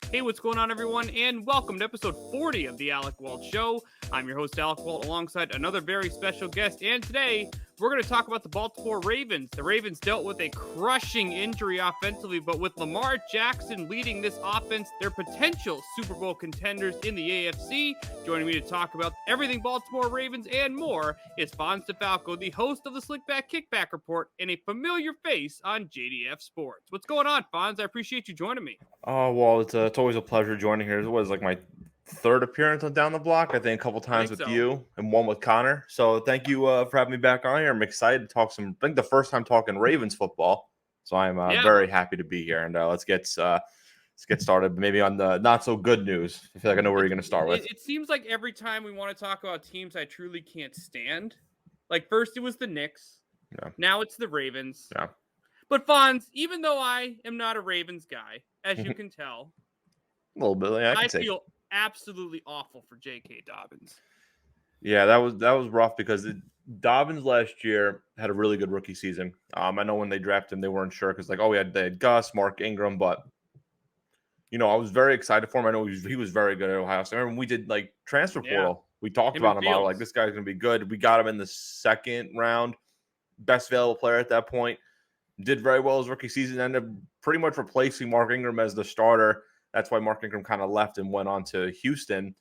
Hey, what's going on, everyone? And welcome to episode 40 of the Alec Walt Show. I'm your host, Alec Walt, alongside another very special guest. And today, we're going to talk about the Baltimore Ravens. The Ravens dealt with a crushing injury offensively, but with Lamar Jackson leading this offense, they're potential Super Bowl contenders in the AFC. Joining me to talk about everything Baltimore Ravens and more is Alfonso DeFalco, the host of the Slickback Kickback Report and a familiar face on JDF Sports. What's going on, Fonz? I appreciate you joining me. Oh, well, it's always a pleasure joining here. It was like my third appearance on Down the Block, I think a couple I times think with so. you and one with Connor. So thank you for having me back on here. I'm excited to talk I think the first time talking Ravens football. So I'm very happy to be here. And let's get started maybe on the not so good news. I feel like I know where you're going to start with. It seems like every time we want to talk about teams I truly can't stand, like first it was the Knicks, Yeah. now it's the Ravens. Yeah. But Fonz, even though I am not a Ravens guy, as you can tell, A little bit. Yeah, I feel absolutely awful for J.K. Dobbins. Yeah, that was rough because Dobbins last year had a really good rookie season. I know when they drafted him, they weren't sure because they had Gus, Mark Ingram, but I was very excited for him. I know he was very good at Ohio State. I remember when we did transfer portal. We talked Him about and him. I was Fields. like, this guy's going to be good. We got him in the second round, best available player at that point. Did very well his rookie season. Ended up pretty much replacing Mark Ingram as the starter. That's why Mark Ingram kind of left and went on to Houston.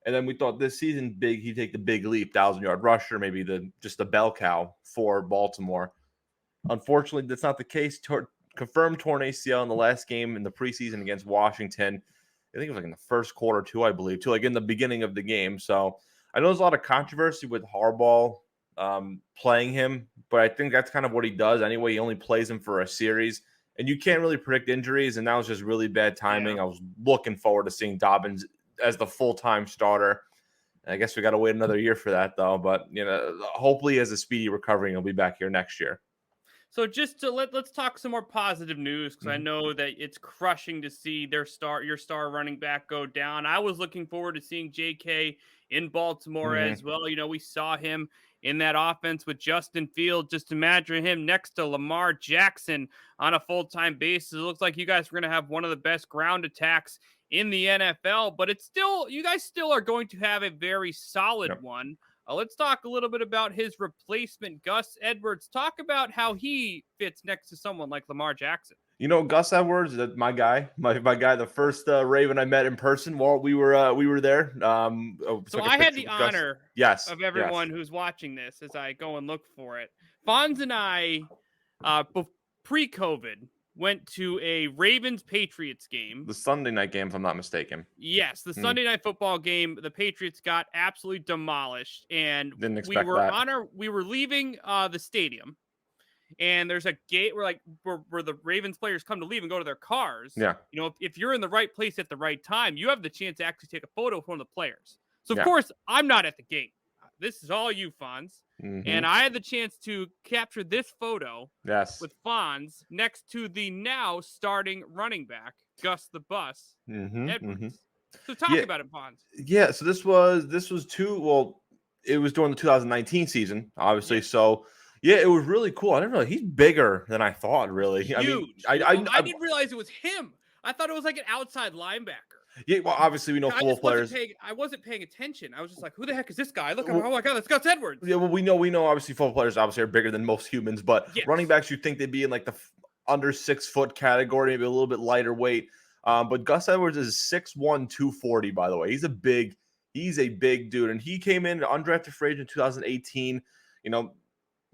And then we thought this season he'd take the big leap, 1,000-yard rusher, maybe just the bell cow for Baltimore. Unfortunately, that's not the case. Confirmed torn ACL in the last game in the preseason against Washington. I think it was in the first quarter too, I believe, too, in the beginning of the game. So I know there's a lot of controversy with Harbaugh playing him, but I think that's kind of what he does anyway. He only plays him for a series, and you can't really predict injuries, and that was just really bad timing. I was looking forward to seeing Dobbins as the full-time starter. I guess we got to wait another year for that, though. But, hopefully as a speedy recovery, he'll be back here next year. So just to let's talk some more positive news, because I know that it's crushing to see your star running back go down. I was looking forward to seeing JK in Baltimore as well. We saw him in that offense with Justin Fields. Just imagine him next to Lamar Jackson on a full-time basis. It looks like you guys are going to have one of the best ground attacks in the NFL, but you guys still are going to have a very solid one. Let's talk a little bit about his replacement, Gus Edwards. Talk about how he fits next to someone like Lamar Jackson. Gus Edwards, my guy, my guy, the first Raven I met in person while we were there. So I had the honor of everyone who's watching this as I go and look for it. Fonz and I, pre-COVID, went to a Ravens-Patriots game. The Sunday night game, if I'm not mistaken. Yes, the Sunday night football game. The Patriots got absolutely demolished, and Didn't expect that. We were leaving the stadium, and there's a gate where the Ravens players come to leave and go to their cars. Yeah. If you're in the right place at the right time, you have the chance to actually take a photo of one of the players. So, of course, I'm not at the gate. This is all you, Fonz. And I had the chance to capture this photo with Fonz next to the now starting running back, Gus the Bus Edwards. So talk about it, Fonz. Yeah, so this was it was during the 2019 season, obviously. So yeah, it was really cool. I didn't know he's bigger than I thought, really. Huge. I didn't realize it was him. I thought it was like an outside linebacker. Yeah, well, obviously we know football players. I wasn't paying attention. I was just like, "Who the heck is this guy? Look, oh my God, that's Gus Edwards." Yeah, well, we know. Obviously, football players are bigger than most humans, but running backs, you'd think they'd be in the under 6 foot category, maybe a little bit lighter weight. But Gus Edwards is 6'1", 240. By the way, he's a big dude, and he came in undrafted free agent in 2018.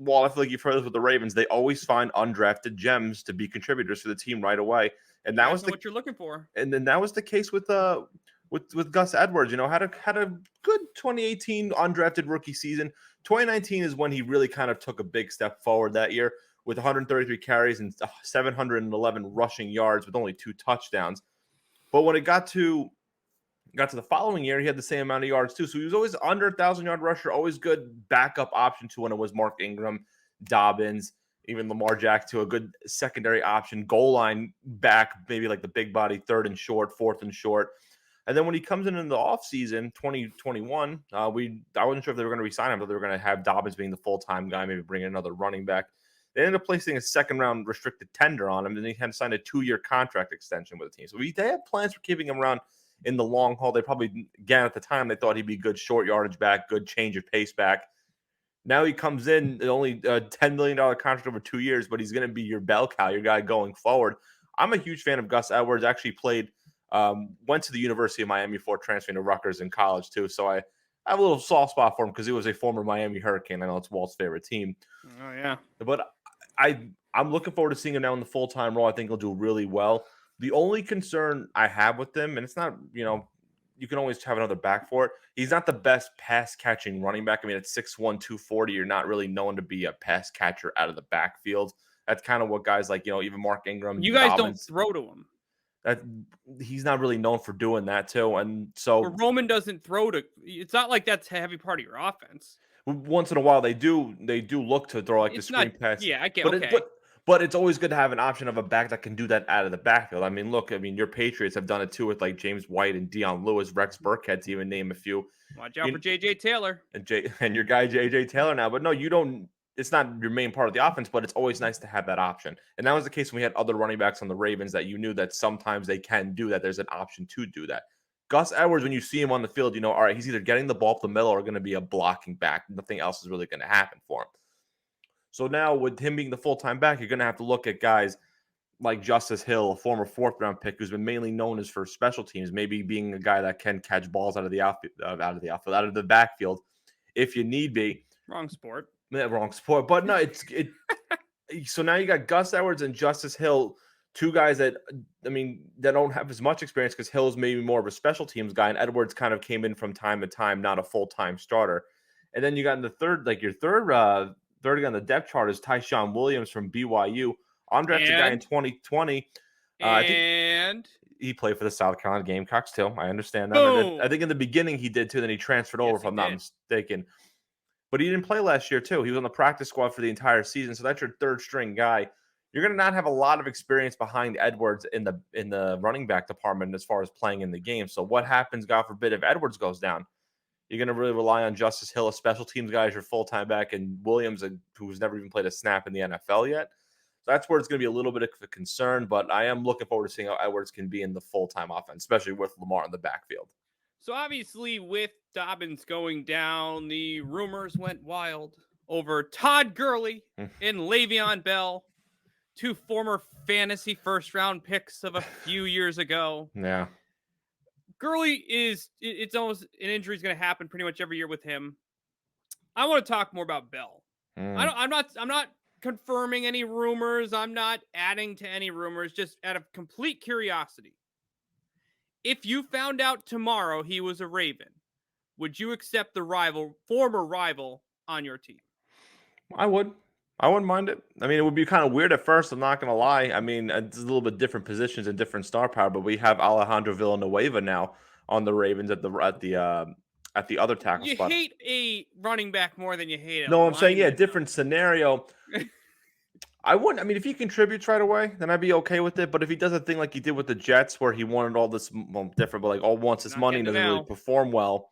Well, I feel like you've heard this with the Ravens. They always find undrafted gems to be contributors to the team right away. And that was what you're looking for. And then that was the case with Gus Edwards. Had a good 2018 undrafted rookie season. 2019 is when he really kind of took a big step forward that year with 133 carries and 711 rushing yards with only 2 touchdowns. But when it got to the following year, he had the same amount of yards too. So he was always under 1,000-yard rusher, always good backup option to when it was Mark Ingram, Dobbins, even Lamar Jackson, to a good secondary option, goal line back, maybe like the big body, 3rd and short, 4th and short. And then when he comes in the offseason, 2021, I wasn't sure if they were going to resign him, but they were going to have Dobbins being the full-time guy, maybe bring in another running back. They ended up placing a second-round restricted tender on him, and he had signed a 2-year contract extension with the team. So they had plans for keeping him around in the long haul. They probably, again, at the time, they thought he'd be good short yardage back, good change of pace back. Now he comes in, only a $10 million contract over 2 years, but he's going to be your bell cow, your guy going forward. I'm a huge fan of Gus Edwards. Actually went to the University of Miami before transferring to Rutgers in college too. So I have a little soft spot for him because he was a former Miami Hurricane. I know it's Walt's favorite team. Oh yeah. But I'm looking forward to seeing him now in the full-time role. I think he'll do really well. The only concern I have with him, and it's not, you can always have another back for it. He's not the best pass catching running back. I mean, at 6'1", 240, you're not really known to be a pass catcher out of the backfield. That's kind of what guys like, even Mark Ingram. You guys Dobbins, don't throw to him. That he's not really known for doing that too. And so Or Roman doesn't throw to. It's not like that's a heavy part of your offense. Once in a while, they do look to throw like the screen pass. Yeah, I get. But it's always good to have an option of a back that can do that out of the backfield. I mean, look, your Patriots have done it too with like James White and Deion Lewis, Rex Burkhead, to even name a few. Watch out for J.J. Taylor. And your guy J.J. Taylor now. But no, you don't. It's not your main part of the offense, but it's always nice to have that option. And that was the case when we had other running backs on the Ravens that you knew that sometimes they can do that. There's an option to do that. Gus Edwards, when you see him on the field, all right, he's either getting the ball up the middle or going to be a blocking back. Nothing else is really going to happen for him. So now with him being the full-time back, you're going to have to look at guys like Justice Hill, a former fourth-round pick who's been mainly known as for special teams, maybe being a guy that can catch balls out of the backfield if you need be. Wrong sport. Yeah, wrong sport. But no, so now you got Gus Edwards and Justice Hill, two guys that don't have as much experience because Hill's maybe more of a special teams guy, and Edwards kind of came in from time to time, not a full-time starter. And then you got in the third guy on the depth chart is Tyshon Williams from BYU, undrafted guy in 2020. I think he played for the South Carolina Gamecocks too. I understand that. I think in the beginning he did too. Then he transferred over, if I'm not mistaken. But he didn't play last year too. He was on the practice squad for the entire season. So that's your third string guy. You're going to not have a lot of experience behind Edwards in the running back department as far as playing in the game. So what happens, God forbid, if Edwards goes down? You're going to really rely on Justice Hill, a special teams guy as your full-time back, and Williams, who's never even played a snap in the NFL yet. So that's where it's going to be a little bit of a concern, but I am looking forward to seeing how Edwards can be in the full-time offense, especially with Lamar in the backfield. So obviously with Dobbins going down, the rumors went wild over Todd Gurley and Le'Veon Bell, two former fantasy first-round picks of a few years ago. Yeah. Gurley it's almost an injury is going to happen pretty much every year with him. I want to talk more about Bell. I'm not confirming any rumors. I'm not adding to any rumors, just out of complete curiosity. If you found out tomorrow he was a Raven, would you accept the former rival on your team? I would. I wouldn't mind it. I mean, it would be kind of weird at first. I'm not going to lie. I mean, it's a little bit different positions and different star power, but we have Alejandro Villanueva now on the Ravens at the other tackle spot. You hate a running back more than you hate a No, I'm saying, lineman. different scenario. I wouldn't. I mean, if he contributes right away, then I'd be okay with it. But if he does a thing like he did with the Jets, where he wanted all this different, but like all wants his money and doesn't really perform well,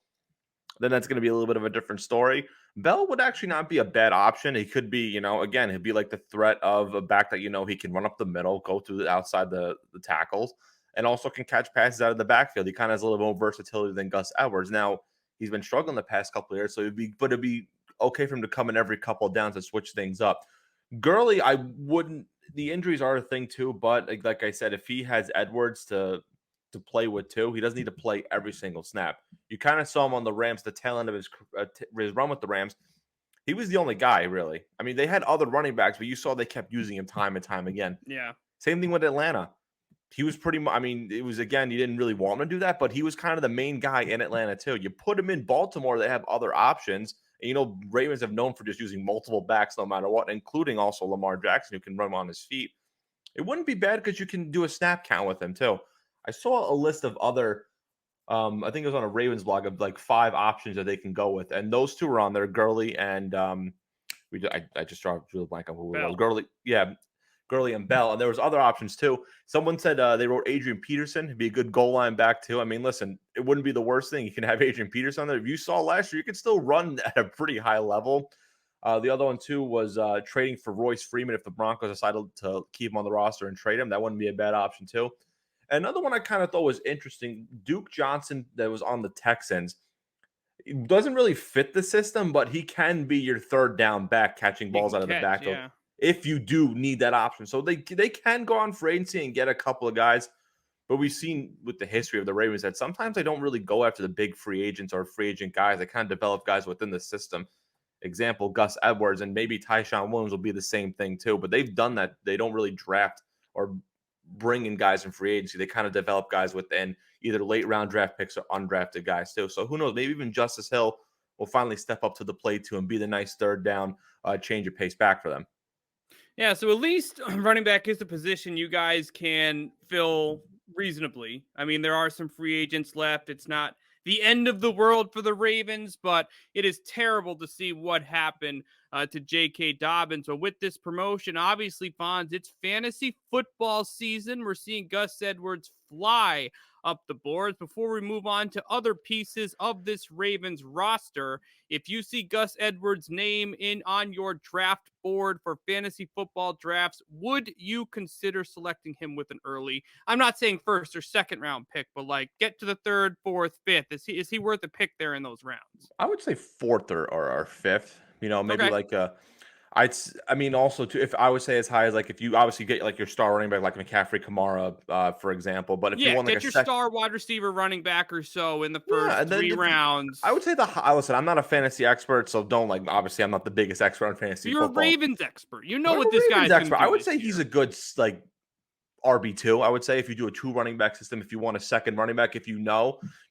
then that's going to be a little bit of a different story. Bell would actually not be a bad option. He could be, again, he'd be like the threat of a back that, he can run up the middle, go through outside the tackles, and also can catch passes out of the backfield. He kind of has a little more versatility than Gus Edwards. Now, he's been struggling the past couple of years, so it'd be okay for him to come in every couple of downs to switch things up. Gurley, I wouldn't. The injuries are a thing too, but like I said, if he has Edwards to play with too, he doesn't need to play every single snap. You kind of saw him on the Rams, the tail end of his run with the Rams. He was the only guy, really. I mean, they had other running backs, but you saw they kept using him time and time again. Yeah. Same thing with Atlanta. He was pretty much, it was, again, you didn't really want him to do that, but he was kind of the main guy in Atlanta too. You put him in Baltimore, they have other options. And, Ravens have known for just using multiple backs no matter what, including also Lamar Jackson, who can run on his feet. It wouldn't be bad because you can do a snap count with him too. I saw a list of other, I think it was on a Ravens blog, of like 5 options that they can go with. And those two were on there, Gurley and I just drew a blank on who it was. Gurley and Bell. And there was other options too. Someone said they wrote Adrian Peterson. He'd be a good goal line back too. I mean, listen, it wouldn't be the worst thing. You can have Adrian Peterson on there. If you saw last year, you could still run at a pretty high level. The other one too was trading for Royce Freeman if the Broncos decided to keep him on the roster and trade him. That wouldn't be a bad option too. Another one I kind of thought was interesting, Duke Johnson that was on the Texans. It doesn't really fit the system, but he can be your third down back catching He balls can out of the catch, backfield yeah. if you do need that option. So they can go on free agency and get a couple of guys, but we've seen with the history of the Ravens that sometimes they don't really go after the big free agents or free agent guys. They kind of develop guys within the system. Example, Gus Edwards, and maybe Tyshon Williams will be the same thing too, but they've done that. They don't really draft or bring in guys in free agency. They kind of develop guys within either late round draft picks or undrafted guys too. So who knows? Maybe even Justice Hill will finally step up to the plate too and be the nice third down change of pace back for them. Yeah, so at least running back is the position you guys can fill reasonably. I mean, there are some free agents left. It's not the end of the world for the Ravens, but it is terrible to see what happened to J.K. Dobbins. But with this promotion, obviously, Fonz, it's fantasy football season. We're seeing Gus Edwards fly up the boards. Before we move on to other pieces of this Ravens roster, if you see Gus Edwards' name on your draft board for fantasy football drafts, would you consider selecting him with an early? I'm not saying first or second round pick, but like get to the third, fourth, fifth. Is he worth a pick there in those rounds? I would say fourth or fifth. Maybe Okay. like I mean, also too, if I would say as high as like if you obviously get like your star running back like McCaffrey, Kamara, for example, but if you Yeah, want like get a your second, star wide receiver running back or so in the yeah, first and then three I rounds. would say listen, I'm not a fantasy expert, so don't like. Obviously, I'm not the biggest expert on fantasy You're a football, Ravens expert. You know but I'm what a this Ravens guy's going expert. to I do would this say he's year. a good like RB2. I would say if you do a 2 running back system, if you want a second running back, if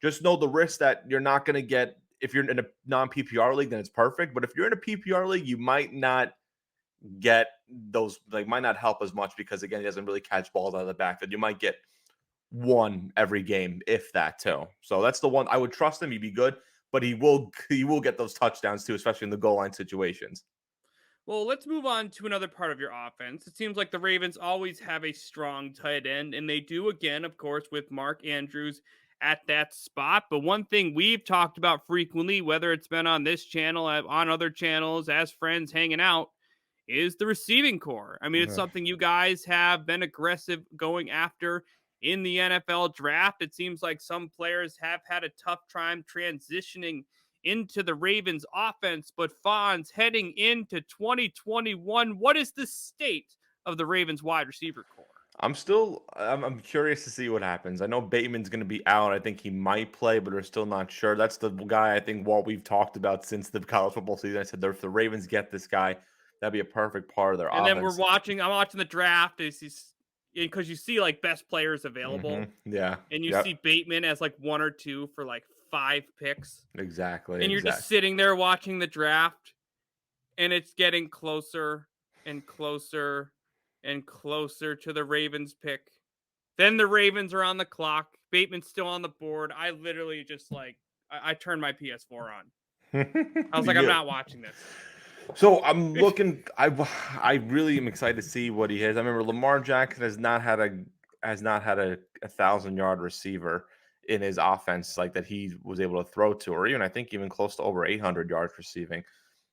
just know the risk that you're not going to get. If you're in a non PPR league, then it's perfect. But if you're in a PPR league, you might not get those, like, might not help as much because again, he doesn't really catch balls out of the backfield. You might get one every game, if that too. So that's the one I would trust him. He'd be good, but he will get those touchdowns too, especially in the goal line situations. Well, let's move on to another part of your offense. It seems like the Ravens always have a strong tight end, and they do again, of course, with Mark Andrews at that spot. But one thing we've talked about frequently, whether it's been on this channel, on other channels, as friends hanging out, is the receiving core. I mean, it's Yeah. something you guys have been aggressive going after in the NFL draft. It seems like some players have had a tough time transitioning into the Ravens offense, but Fonz, heading into 2021, what is the state of the Ravens wide receiver core? I'm curious to see what happens. I know Bateman's going to be out. I think he might play, but we're still not sure. That's the guy I think Walt we've talked about since the college football season. I said if the Ravens get this guy, that'd be a perfect part of their And then offense. I'm watching the draft because you see like best players available, Yeah. and you Yep. see Bateman as like one or two for like 5 picks, Exactly. and you're just Exactly. sitting there watching the draft, and it's getting closer and closer and closer to the Ravens pick. Then the Ravens are on the clock. Bateman's still on the board. I literally just like I turned my PS4 on. I was like, I'm Yeah. not watching this. So I'm looking. I really am excited to see what he has. I remember Lamar Jackson has not had a 1,000-yard receiver in his offense like that he was able to throw to, or even I think even close to over 800 yards receiving.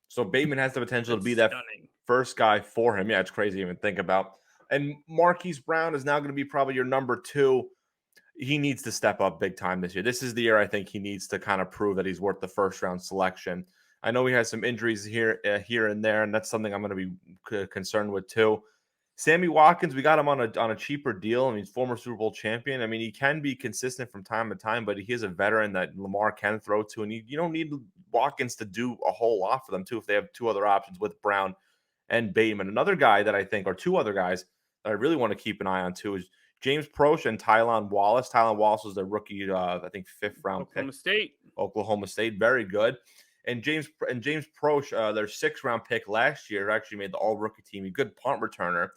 So Bateman has the potential to That's be that stunning. first guy for him. Yeah, it's crazy to even think about. And Marquis Brown is now going to be probably your number 2. He needs to step up big time this year. This is the year I think he needs to kind of prove that he's worth the first round selection. I know he has some injuries here and there, and that's something I'm going to be concerned with too. Sammy Watkins, we got him on a cheaper deal. I mean, he's former Super Bowl champion. I mean, he can be consistent from time to time, but he is a veteran that Lamar can throw to, and you don't need Watkins to do a whole lot for them too if they have 2 other options with Brown and Bateman. Another guy that I think, or 2 other guys that I really want to keep an eye on too, is James Procha and Tylon Wallace. Tylon Wallace was the rookie, I think 5th round pick. Oklahoma State, very good. And James Procha, their 6th round pick last year, actually made the all rookie team. A good punt returner,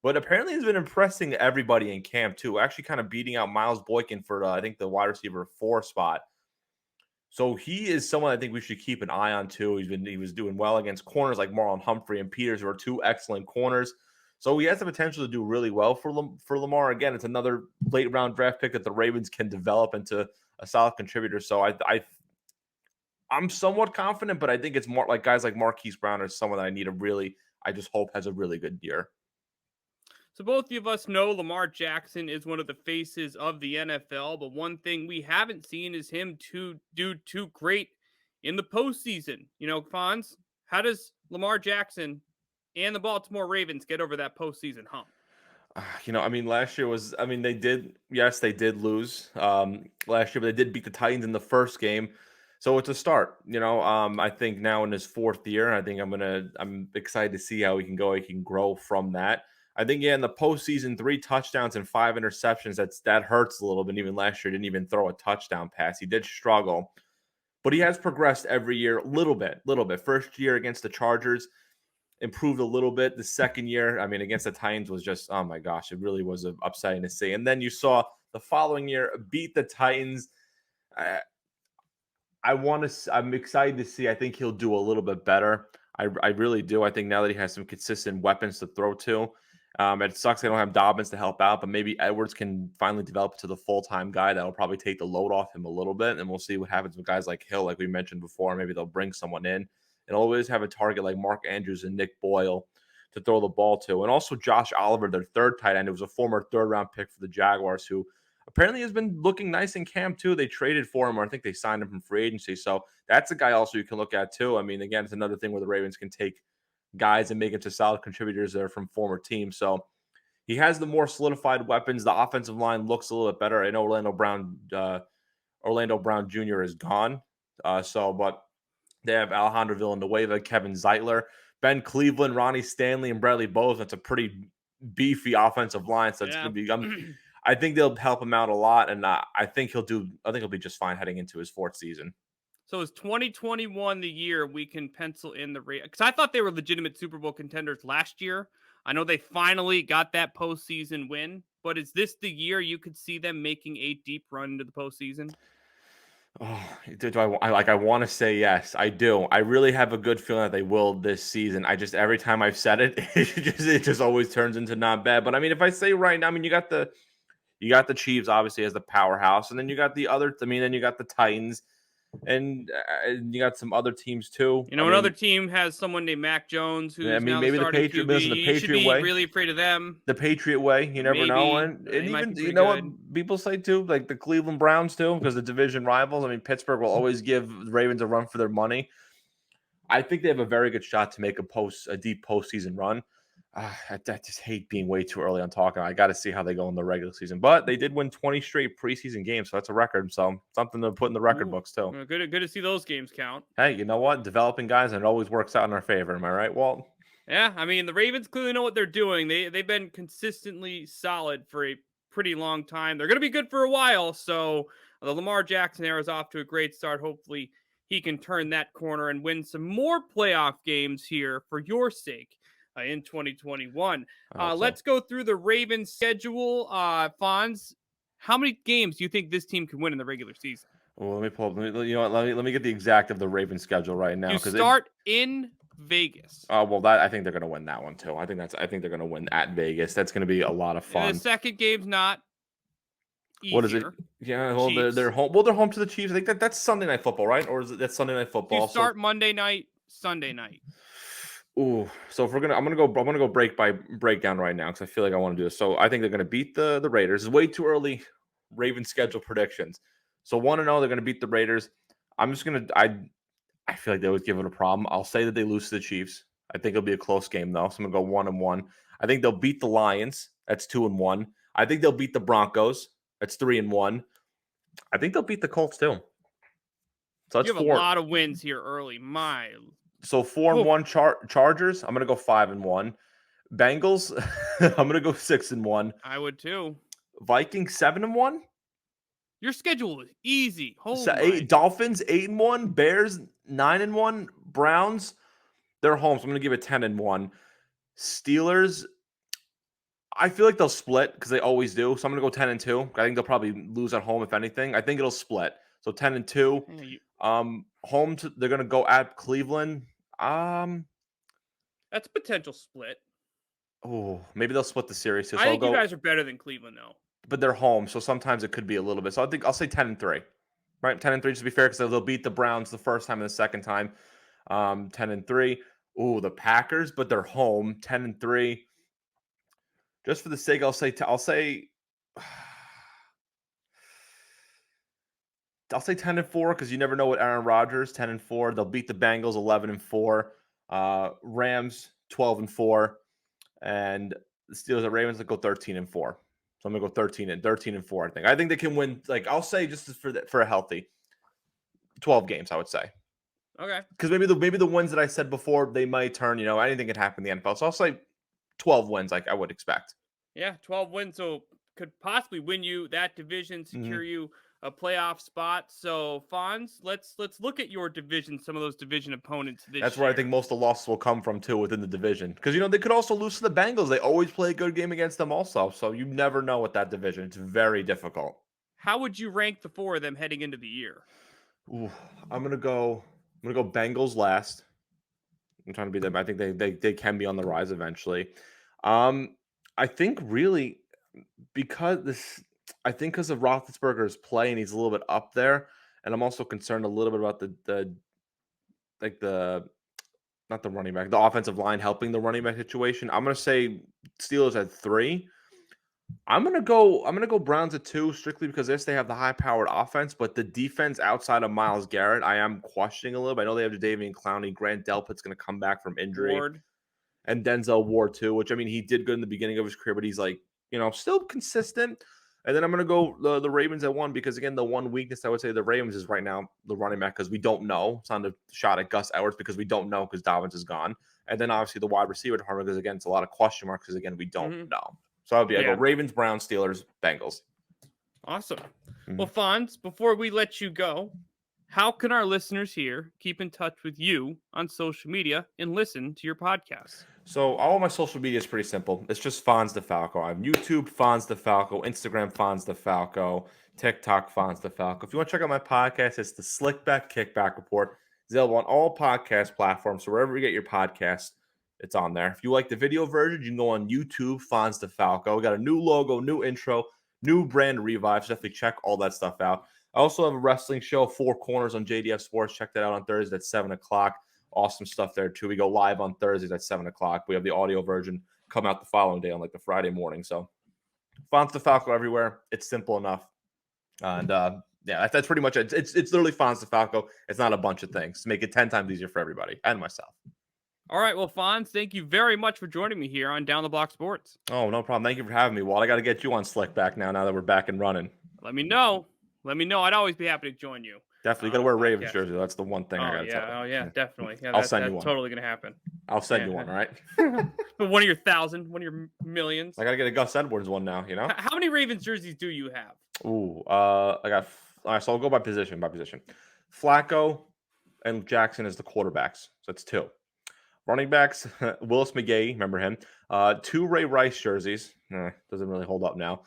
but apparently has been impressing everybody in camp too. Actually, kind of beating out Miles Boykin for I think the wide receiver 4 spot. So he is someone I think we should keep an eye on too. He was doing well against corners like Marlon Humphrey and Peters, who are 2 excellent corners. So he has the potential to do really well for Lamar. Again, it's another late round draft pick that the Ravens can develop into a solid contributor. So I'm somewhat confident, but I think it's more like guys like Marquis Brown or someone that I just hope has a really good year. So both of us know Lamar Jackson is one of the faces of the NFL, but one thing we haven't seen is him to do too great in the postseason. Fonz, how does Lamar Jackson and the Baltimore Ravens get over that postseason hump? I mean, last year was, I mean, they did lose last year, but they did beat the Titans in the first game. So it's a start, I think now in his fourth year, I think I'm excited to see how he can go. He can grow from that. I think, yeah, in the postseason, 3 touchdowns and 5 interceptions. That hurts a little bit. Even last year, didn't even throw a touchdown pass. He did struggle, but he has progressed every year, little bit. First year against the Chargers, improved a little bit. The second year, I mean, against the Titans was just, oh my gosh, it really was upsetting to see. And then you saw the following year beat the Titans. I'm excited to see. I think he'll do a little bit better. I really do. I think now that he has some consistent weapons to throw to, it sucks they don't have Dobbins to help out, but maybe Edwards can finally develop to the full-time guy that'll probably take the load off him a little bit, and we'll see what happens with guys like Hill, like we mentioned before. Maybe they'll bring someone in and always have a target like Mark Andrews and Nick Boyle to throw the ball to. And also Josh Oliver, their third tight end, who was a former third-round pick for the Jaguars, who apparently has been looking nice in camp too. They traded for him, or I think they signed him from free agency. So that's a guy also you can look at too. I mean, again, it's another thing where the Ravens can take guys and make them to solid contributors that are from former teams. So he has the more solidified weapons. The offensive line looks a little bit better. I know Orlando Brown Jr. is gone. But they have Alejandro Villanueva, Kevin Zeitler, Ben Cleveland, Ronnie Stanley, and Bradley Bowes. That's a pretty beefy offensive line. So it's going to be. I think they'll help him out a lot, and I think he'll be just fine heading into his fourth season. So is 2021 the year we can pencil in the Ravens? Because I thought they were legitimate Super Bowl contenders last year. I know they finally got that postseason win, but is this the year you could see them making a deep run into the postseason? Oh, I want to say yes. I do. I really have a good feeling that they will this season. I just every time I've said it, it just always turns into not bad. But I mean, if I say right now, I mean, you got the Chiefs obviously as the powerhouse, and then you got then you got the Titans, and you got some other teams too. Another team has someone named Mac Jones, who's now maybe the Patriot. Listen, the You Patriot should be way. really afraid of them. The Patriot way, you never know, and even what people say too, like the Cleveland Browns too, because the division rivals. I mean, Pittsburgh will always give the Ravens a run for their money. I think they have a very good shot to make a deep postseason run. I just hate being way too early on talking. I got to see how they go in the regular season, but they did win 20 straight preseason games, so that's a record. So something to put in the record books too. Well, good to see those games count. Hey, you know what? Developing guys, and it always works out in our favor. Am I right, Walt? Yeah, I mean the Ravens clearly know what they're doing. They've been consistently solid for a pretty long time. They're going to be good for a while. So the Lamar Jackson era is off to a great start. Hopefully he can turn that corner and win some more playoff games here for your sake. In 2021. Let's go through the Ravens schedule. Fonz, how many games do you think this team can win in the regular season? Well, let me pull up. Let me get the exact of the Ravens schedule right now. You start in Vegas. I think they're going to win that one too. I think they're going to win at Vegas. That's going to be a lot of fun. And the second game's not easier. What is it? Yeah, well, they're home. Well, they're home to the Chiefs. I think that's Sunday Night Football, right? Or is it that's Sunday Night Football? You start Monday night, Sunday night. Ooh, so if I'm gonna go breakdown right now because I feel like I want to do this. So I think they're gonna beat the Raiders. It's way too early. Ravens schedule predictions. So 1-0, they're gonna beat the Raiders. I feel like they would give it a problem. I'll say that they lose to the Chiefs. I think it'll be a close game though. So I'm gonna go 1-1. I think they'll beat the Lions. That's 2-1. I think they'll beat the Broncos. That's 3-1. I think they'll beat the Colts too. So that's 4. You have a lot of wins here early. So 4-1 Chargers. I'm gonna go 5-1. Bengals. I'm gonna go 6-1. I would too. Vikings 7-1. Your schedule is easy. Dolphins 8-1. Bears 9-1. Browns. They're home, so I'm gonna give it 10-1. Steelers. I feel like they'll split because they always do. So I'm gonna go 10-2. I think they'll probably lose at home if anything. I think it'll split. So 10-2. They're gonna go at Cleveland. That's a potential split. Oh, maybe they'll split the series. So I think you guys are better than Cleveland, though. But they're home, so sometimes it could be a little bit. So I think I'll say 10-3. right? 10-3 just to be fair, because they'll beat the Browns the first time and the second time. 10-3. Ooh, the Packers, but they're home. 10-3. Just for the sake, I'll say 10-4 because you never know what Aaron Rodgers. 10-4. They'll beat the Bengals 11-4. Rams 12-4, and the Steelers and Ravens will go 13-4. So I'm gonna go 13-4. I think they can win. Like I'll say, just for a healthy 12 games, I would say. Okay. Because maybe the wins that I said before, they might turn. Anything could happen in the NFL. So I'll say 12 wins, like I would expect. Yeah, 12 wins, so could possibly win you that division, secure you a playoff spot. So, Fonz, let's look at your division, some of those division opponents this That's year. where I think most of the losses will come from, too, within the division. Because, they could also lose to the Bengals. They always play a good game against them also. So you never know with that division. It's very difficult. How would you rank the four of them heading into the year? Ooh, I'm gonna go Bengals last. I'm trying to be them. I think they can be on the rise eventually. I think really because of Roethlisberger's play and he's a little bit up there, and I'm also concerned a little bit about the not the running back, the offensive line helping the running back situation. I'm gonna say Steelers at 3. I'm gonna go Browns at 2, strictly because they have the high-powered offense, but the defense outside of Myles Garrett, I am questioning a little bit. I know they have Jadeveon Clowney, Grant Delpit's gonna come back from injury, Ward. and Denzel Ward too. Which he did good in the beginning of his career, but he's still consistent. And then I'm gonna go the Ravens at 1 because again, the one weakness I would say the Ravens is right now the running back because we don't know. It's not a shot at Gus Edwards because we don't know because Dobbins is gone, and then obviously the wide receiver department because again it's a lot of question marks because again we don't know. So I go Ravens, Browns, Steelers, Bengals. Awesome. Well, Fonz, before we let you go, how can our listeners here keep in touch with you on social media and listen to your podcast? So all of my social media is pretty simple. It's just Fonz DeFalco. I have YouTube, Fonz DeFalco, Instagram, Fonz DeFalco, TikTok, Fonz DeFalco. If you want to check out my podcast, it's the Slickback Kickback Report. It's available on all podcast platforms. So wherever you get your podcast, it's on there. If you like the video version, you can go on YouTube, Fonz DeFalco. We got a new logo, new intro, new brand revive. So definitely check all that stuff out. I also have a wrestling show, Four Corners on JDF Sports. Check that out on Thursday at 7 o'clock. Awesome stuff there, too. We go live on Thursdays at 7 o'clock. We have the audio version come out the following day on the Friday morning. So Fonz DeFalco everywhere. It's simple enough. And that's pretty much it. It's literally Fonz DeFalco. It's not a bunch of things to make it 10 times easier for everybody and myself. All right, well, Fonz, thank you very much for joining me here on Down the Block Sports. Oh, no problem. Thank you for having me, Walt. I got to get you on Slickback now that we're back and running. Let me know. I'd always be happy to join you. Definitely. You got to wear a Ravens jersey. That's the one thing I got to tell you. Oh, yeah, definitely. Yeah, I'll send you one. Totally going to happen. I'll send you one, all right? But one of your 1,000, one of your millions. I got to get a Gus Edwards one now, How many Ravens jerseys do you have? Ooh, I got all right, so I'll go by position. Flacco and Jackson is the quarterbacks. So that's 2. Running backs, Willis McGahee, remember him. 2 Ray Rice jerseys. Doesn't really hold up now.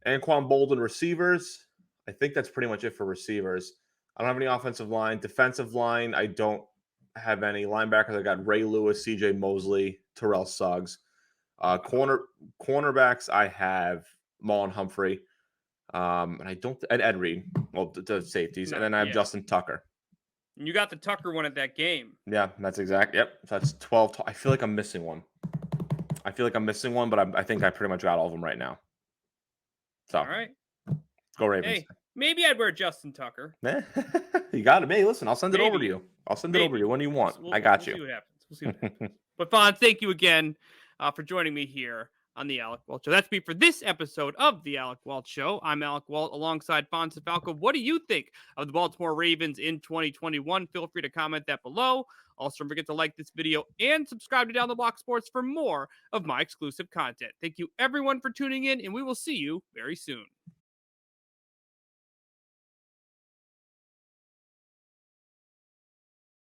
Anquan Bolden receivers. I think that's pretty much it for receivers. I don't have any offensive line. Defensive line, I don't have any. Linebackers, I got Ray Lewis, CJ Mosley, Terrell Suggs. Cornerbacks, I have Mullen Humphrey. And Ed Reed. Well, the safeties. And then I have Justin Tucker. You got the Tucker one at that game. Yeah, that's exact. Yep. So that's 12. I feel like I'm missing one. But I think I pretty much got all of them right now. So, all right. Go Ravens. Hey, maybe I'd wear Justin Tucker. You got it. Hey, listen, I'll send it over to you. When you want. I got you. We'll see what happens. But, Fonz, thank you again for joining me here on the Alec Walt Show. That's me for this episode of the Alec Walt Show. I'm Alec Walt alongside Fonz DeFalco. What do you think of the Baltimore Ravens in 2021? Feel free to comment that below. Also, don't forget to like this video and subscribe to Down the Block Sports for more of my exclusive content. Thank you, everyone, for tuning in, and we will see you very soon.